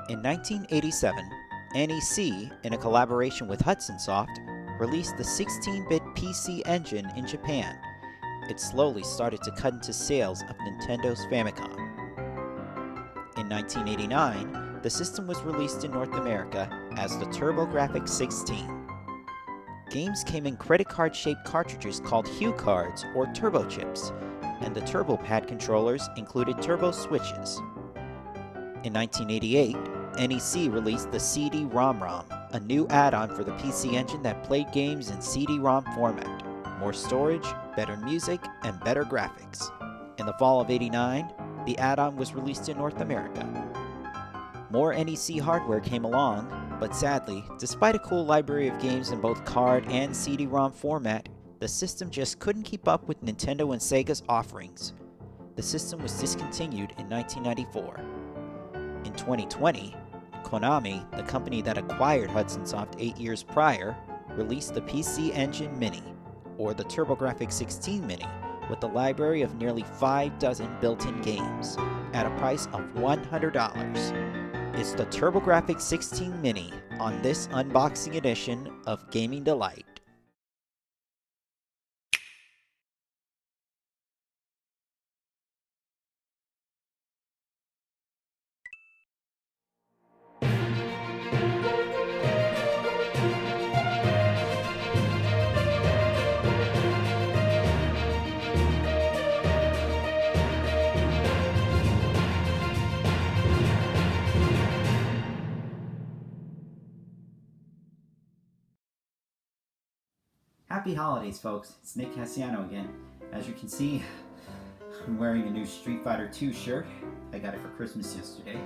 In 1987, NEC, in a collaboration with Hudson Soft, released the 16-bit PC Engine in Japan. It slowly started to cut into sales of Nintendo's Famicom. In 1989, the system was released in North America as the TurboGrafx-16. Games came in credit card-shaped cartridges called Hue cards or turbo chips, and the TurboPad controllers included turbo switches. In 1988, NEC released the CD-ROM², a new add-on for the PC Engine that played games in CD-ROM format. More storage, better music, and better graphics. In the fall of '89, the add-on was released in North America. More NEC hardware came along, but sadly, despite a cool library of games in both card and CD-ROM format, the system just couldn't keep up with Nintendo and Sega's offerings. The system was discontinued in 1994. In 2020, Konami, the company that acquired Hudson Soft 8 years prior, released the PC Engine Mini, or the TurboGrafx-16 Mini, with a library of nearly 5 dozen built-in games, at a price of $100. It's the TurboGrafx-16 Mini on this unboxing edition of Gaming Delight. Happy holidays, folks. It's Nick Cassiano again. As you can see, I'm wearing a new Street Fighter 2 shirt. I got it for Christmas yesterday.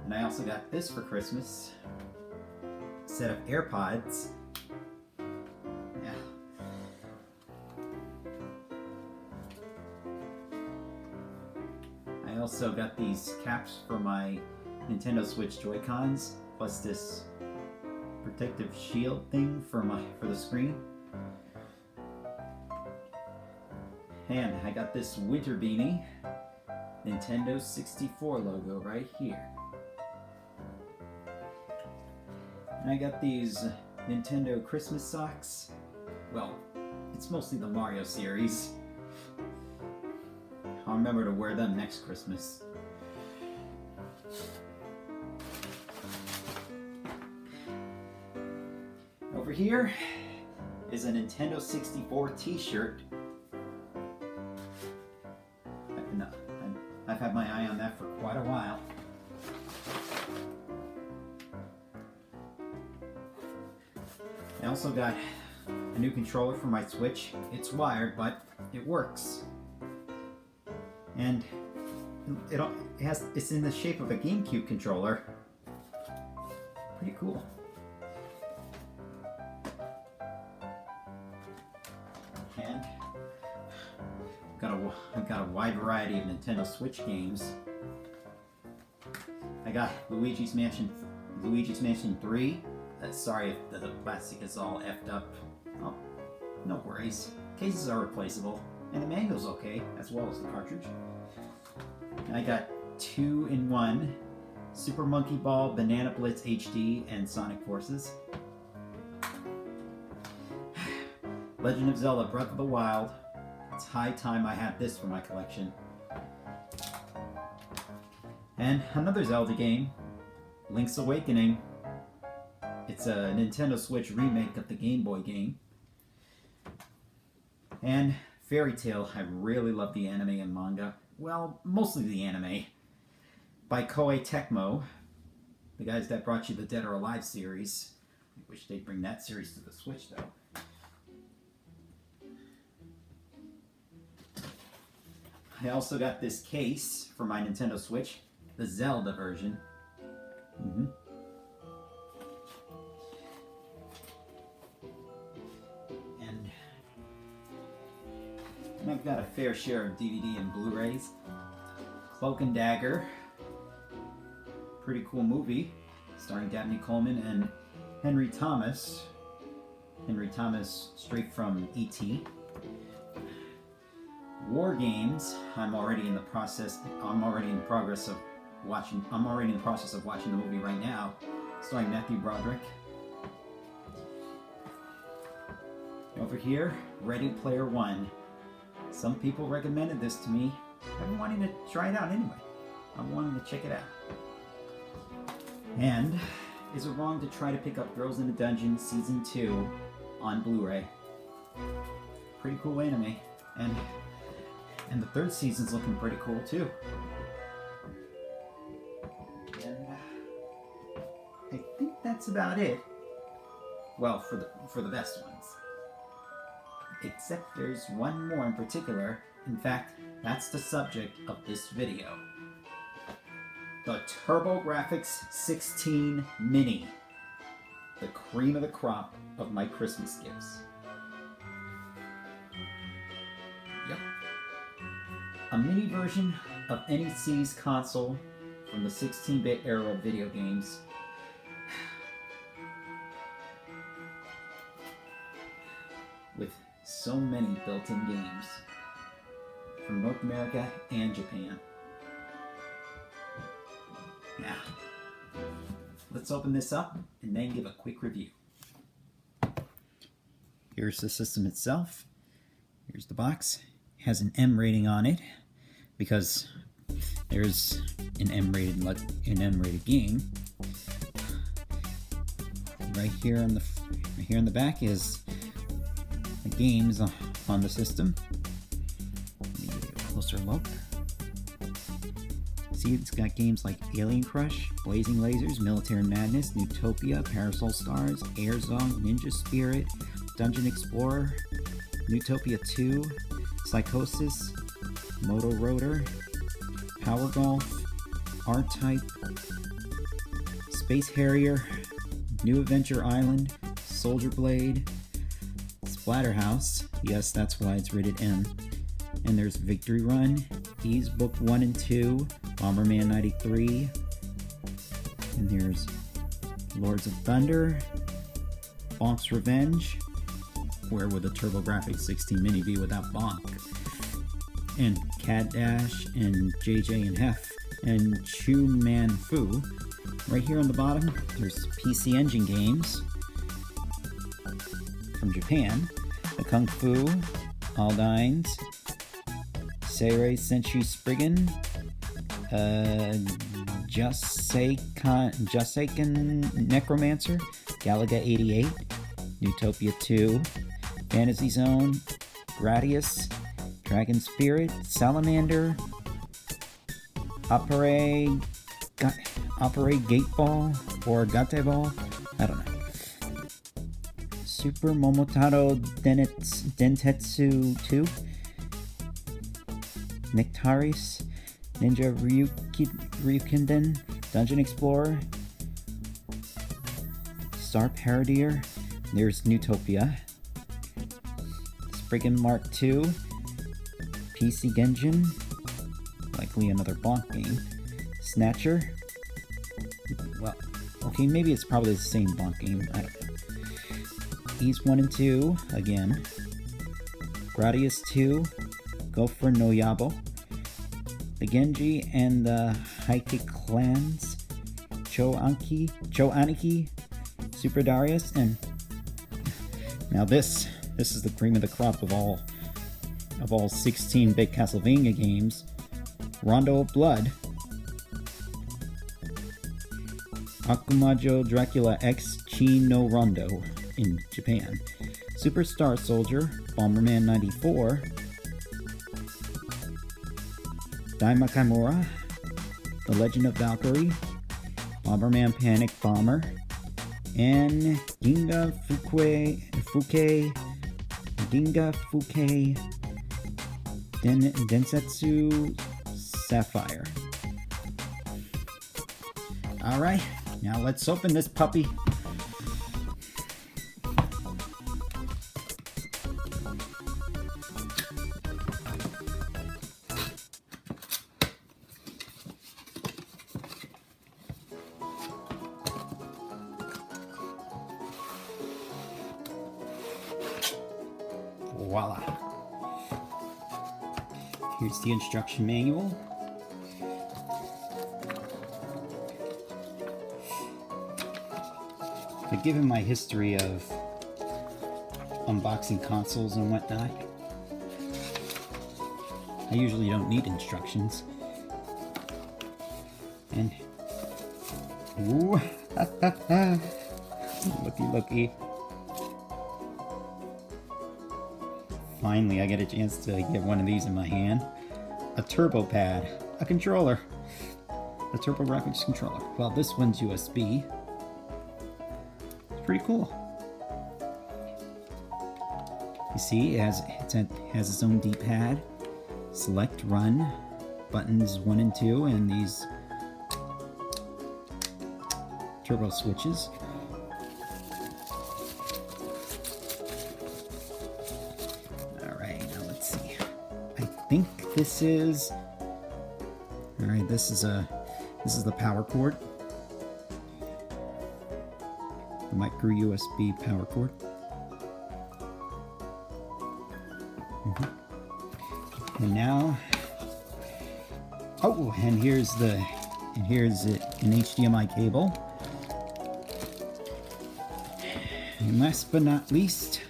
And I also got this for Christmas. A set of AirPods. Yeah. I also got these caps for my Nintendo Switch Joy-Cons, plus this protective shield thing for the screen. And I got this winter beanie, Nintendo 64 logo right here. And I got these Nintendo Christmas socks. Well, it's mostly the Mario series. I'll remember to wear them next Christmas. Over here is a Nintendo 64 t-shirt. I've had my eye on that for quite a while. I also got a new controller for my Switch. It's wired, but it works. And it's in the shape of a GameCube controller. Pretty cool. And I've got a wide variety of Nintendo Switch games. I got Luigi's Mansion 3. Sorry if the plastic is all effed up. Oh, no worries. Cases are replaceable, and the manual's okay, as well as the cartridge. And I got 2-in-1 Super Monkey Ball, Banana Blitz HD, and Sonic Forces. Legend of Zelda Breath of the Wild. It's high time I had this for my collection. And another Zelda game, Link's Awakening. It's a Nintendo Switch remake of the Game Boy game. And Fairy Tail. I really love the anime and manga. Well, mostly the anime. By Koei Tecmo, the guys that brought you the Dead or Alive series. I wish they'd bring that series to the Switch, though. I also got this case for my Nintendo Switch, the Zelda version. And I've got a fair share of DVD and Blu-rays. Cloak and Dagger, pretty cool movie, starring Dabney Coleman and Henry Thomas. Henry Thomas, straight from Itty. War Games. I'm already in progress of watching. I'm already in the process of watching the movie right now, starring Matthew Broderick. Over here, Ready Player One. Some people recommended this to me. I've been wanting to try it out anyway. I'm wanting to check it out. And is it wrong to try to pick up Girls in a Dungeon Season 2 on Blu-ray? Pretty cool anime. And the third season's looking pretty cool too. And I think that's about it. Well, for the best ones. Except there's one more in particular. In fact, that's the subject of this video. The TurboGrafx-16 Mini. The cream of the crop of my Christmas gifts. Yep. A mini version of NEC's console from the 16-bit era of video games. With so many built-in games from North America and Japan. Now, let's open this up and then give a quick review. Here's the system itself. Here's the box. It has an M rating on it because there's an M-rated game. Right here in the back is the games on the system. Let me give you a closer look. See, it's got games like Alien Crush, Blazing Lasers, Military Madness, Newtopia, Parasol Stars, Air Zone, Ninja Spirit, Dungeon Explorer, Newtopia 2, Psychosis, Moto Rotor, Power Golf, R-Type, Space Harrier, New Adventure Island, Soldier Blade, Splatterhouse, yes, that's why it's rated M, and there's Victory Run, Ease Book 1 and 2, Bomberman 93, and there's Lords of Thunder, Bonk's Revenge, where would the TurboGrafx-16 Mini be without Bonk, and Cat Dash, and JJ and Hef, and Chu Man Fu. Right here on the bottom, there's PC Engine games from Japan, the Kung Fu, Aldines, Seirei Senshi Spriggan, Juseiken Necromancer, Galaga 88, Newtopia 2, Fantasy Zone, Gradius, Dragon Spirit, Salamander, Opere Gateball, or Gateball, I don't know. Super Momotaro Dentetsu 2, Nectaris, Ninja Ryukenden, Dungeon Explorer, Star Parodier, there's Newtopia, Spriggan Mark II, PC Genjin, likely another Bonk game, Snatcher, well, okay, maybe it's probably the same Bonk game, I don't know. Ease 1 and 2, again, Gradius 2, Gopher no Yabo, the Genji and the Heike clans, Cho Aniki, Super Darius, and now this is the cream of the crop of all 16-bit Castlevania games, Rondo of Blood, Akumajo Dracula X Chi no Rondo in Japan, Super Star Soldier, Bomberman 94, Daima Kimura, The Legend of Valkyrie, Bomberman Panic Bomber, and Ginga Fuke Densetsu Sapphire. Alright, now let's open this puppy. Voila. Here's the instruction manual. But given my history of unboxing consoles and whatnot, I usually don't need instructions. And ooh, looky, looky. Finally, I get a chance to get one of these in my hand. A turbo pad, a controller, a TurboGrafx controller. Well, this one's USB. It's pretty cool. You see, it has its own D-pad, select, run, buttons 1 and 2, and these turbo switches. Alright, now let's see. I think this is... Alright, this is the power cord. The micro USB power cord. And now... Oh, and here's an HDMI cable. And last but not least,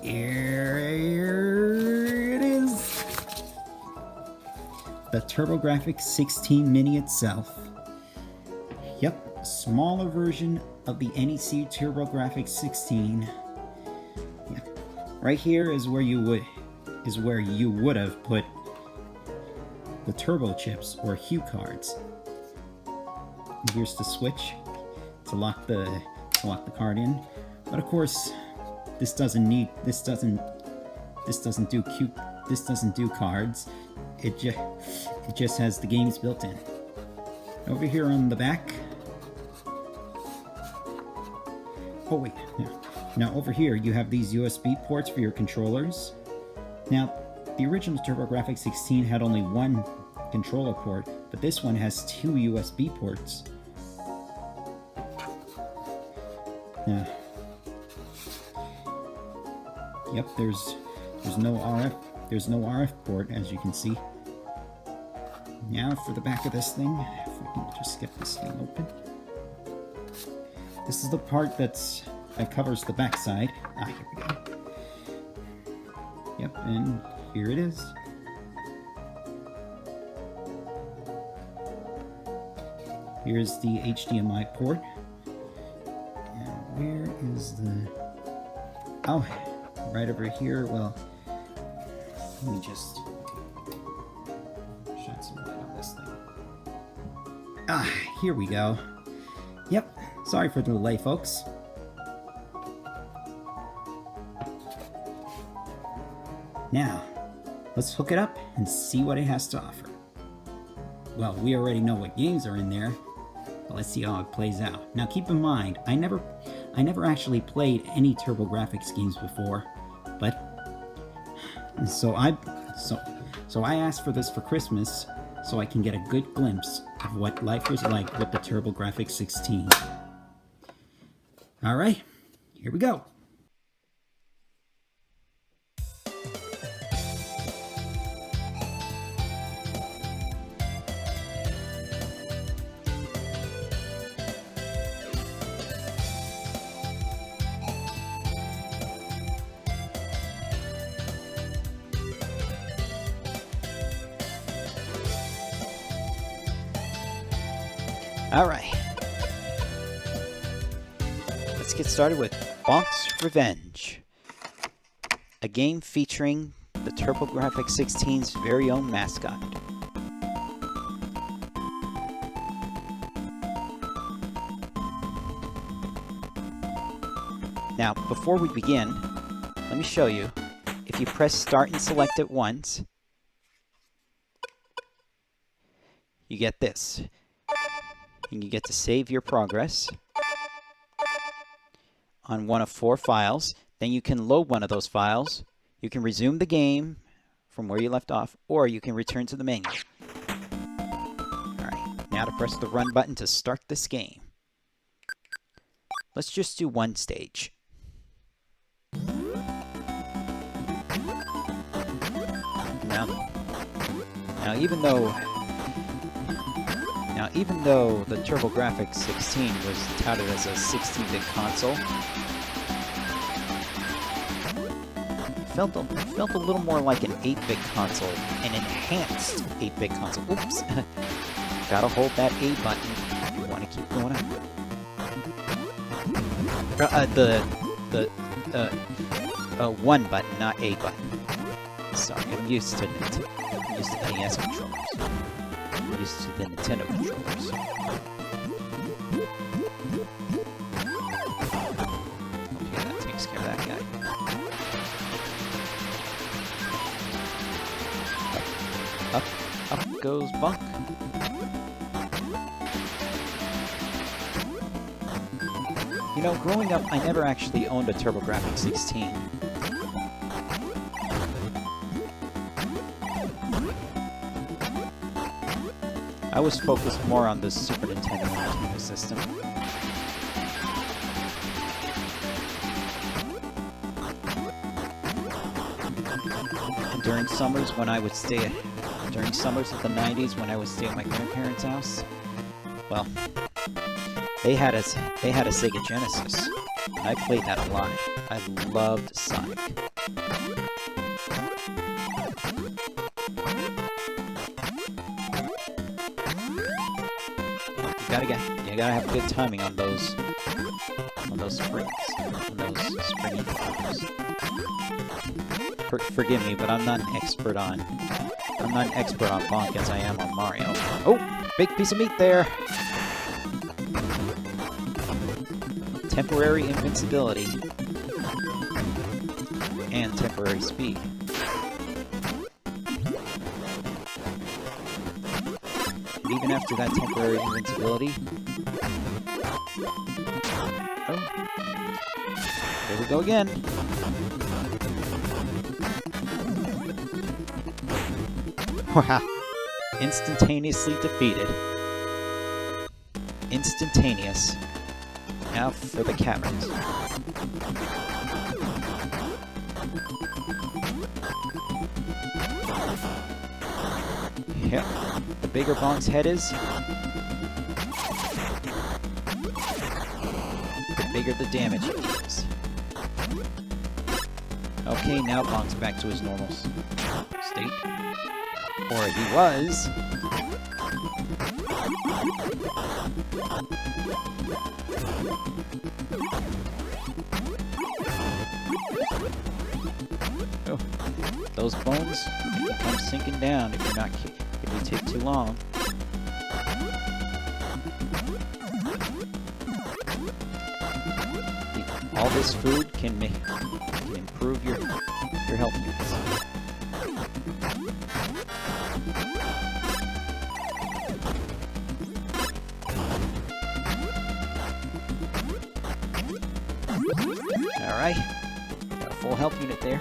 here it is, the TurboGrafx-16 Mini itself. Yep, a smaller version of the NEC TurboGrafx-16. Yeah, right here is where you would have put the turbo chips or hue cards. Here's the switch to lock the card in, but of course this doesn't do cards. It just has the games built in. Over here on the back. Oh wait, now over here you have these USB ports for your controllers. Now the original TurboGrafx-16 had only one controller port, but this one has 2 USB ports. Yeah. Yep, there's no RF port, as you can see. Now for the back of this thing, if I can just get this thing open. This is the part that covers the back side. Ah, here we go. Yep, and here it is. Here's the HDMI port. And where is the... Oh, right over here. Well, let me just shed some light on this thing. Ah, here we go. Yep, sorry for the delay, folks. Now, let's hook it up and see what it has to offer. Well, we already know what games are in there, but let's see how it plays out. Now keep in mind, I never actually played any TurboGrafx games before, but so I asked for this for Christmas so I can get a good glimpse of what life was like with the TurboGrafx-16. Alright, here we go. Alright. Let's get started with Bonk's Revenge. A game featuring the TurboGrafx-16's very own mascot. Now, before we begin, let me show you. If you press Start and select it once, you get this. And you get to save your progress on one of 4 files. Then you can load one of those files. You can resume the game from where you left off, or you can return to the menu. Alright, now to press the run button to start this game. Let's just do one stage. Now even though Now, even though the TurboGrafx-16 was touted as a 16-bit console, it felt a little more like an 8-bit console, an enhanced 8-bit console. Oops! Gotta hold that A button if you want to keep going up. One button, not A button. Sorry, I'm used to NES controllers. I'm used to the Nintendo controllers. Okay, that takes care of that guy. Up goes Bonk. You know, growing up, I never actually owned a TurboGrafx-16. I was focused more on the Super Nintendo Entertainment System. During summers when I would stay during summers of the 90s when I would stay at my grandparents' house, well, they had a Sega Genesis, and I played that a lot. I loved Sonic. You gotta have good timing on those springs, on those springy buttons. Forgive me, but I'm not an expert on Bonk as I am on Mario. Oh, big piece of meat there. Temporary invincibility and temporary speed. And even after that temporary invincibility, oh, there we go again. Wow, instantaneously defeated. Instantaneous. Now for the caverns. Yep. The bigger Bonk's head is, the bigger the damage he does. Okay, now Bonk's back to his normal state. Or he was. Oh, those bones come sinking down if you take too long. All this food can improve your health units. Alright, got a full health unit there.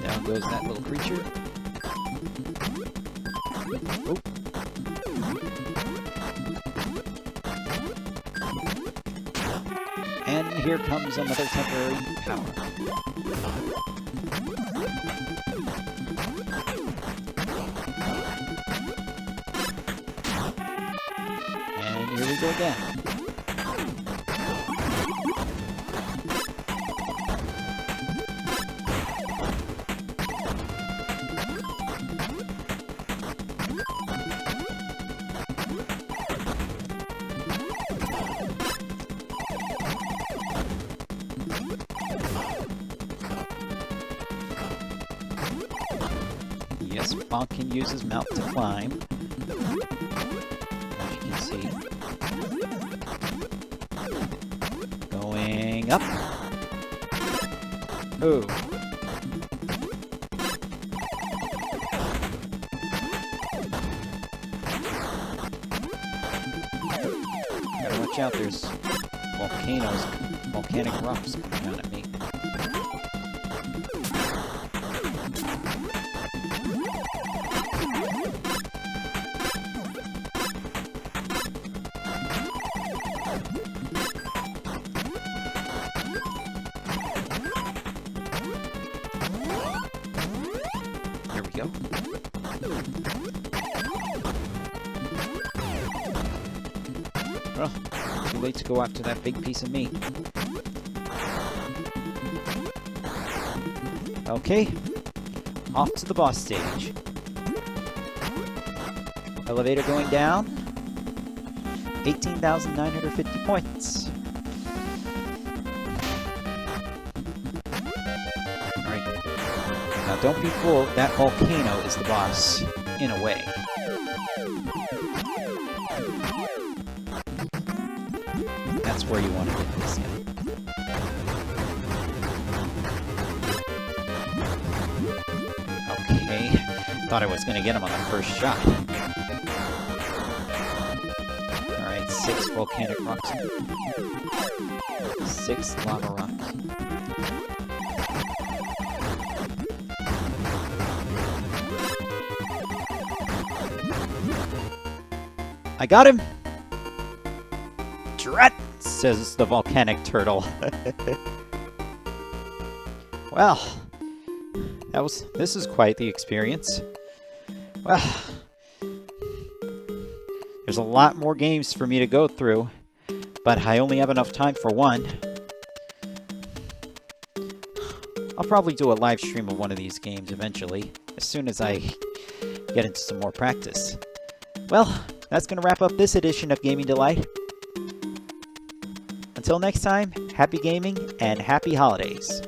Down goes that little creature. Oh. And here comes another temporary power. And here we go again. Yes, Bonk can use his mouth to climb, as you can see. Going up. Oh. Gotta watch out, there's volcanic rocks coming down at me. late to go after that big piece of meat. Okay, off to the boss stage. Elevator going down. 18,950 points. Alright. Now don't be fooled, that volcano is the boss, in a way. That's where you want to get this guy. Okay. Thought I was going to get him on the first shot. Alright, 6 volcanic rocks. 6 lava rocks. I got him! Drat! Says the volcanic turtle. Well, this is quite the experience. Well, there's a lot more games for me to go through, but I only have enough time for one. I'll probably do a live stream of one of these games eventually, as soon as I get into some more practice. Well, that's going to wrap up this edition of Gaming Delight. Until next time, happy gaming and happy holidays.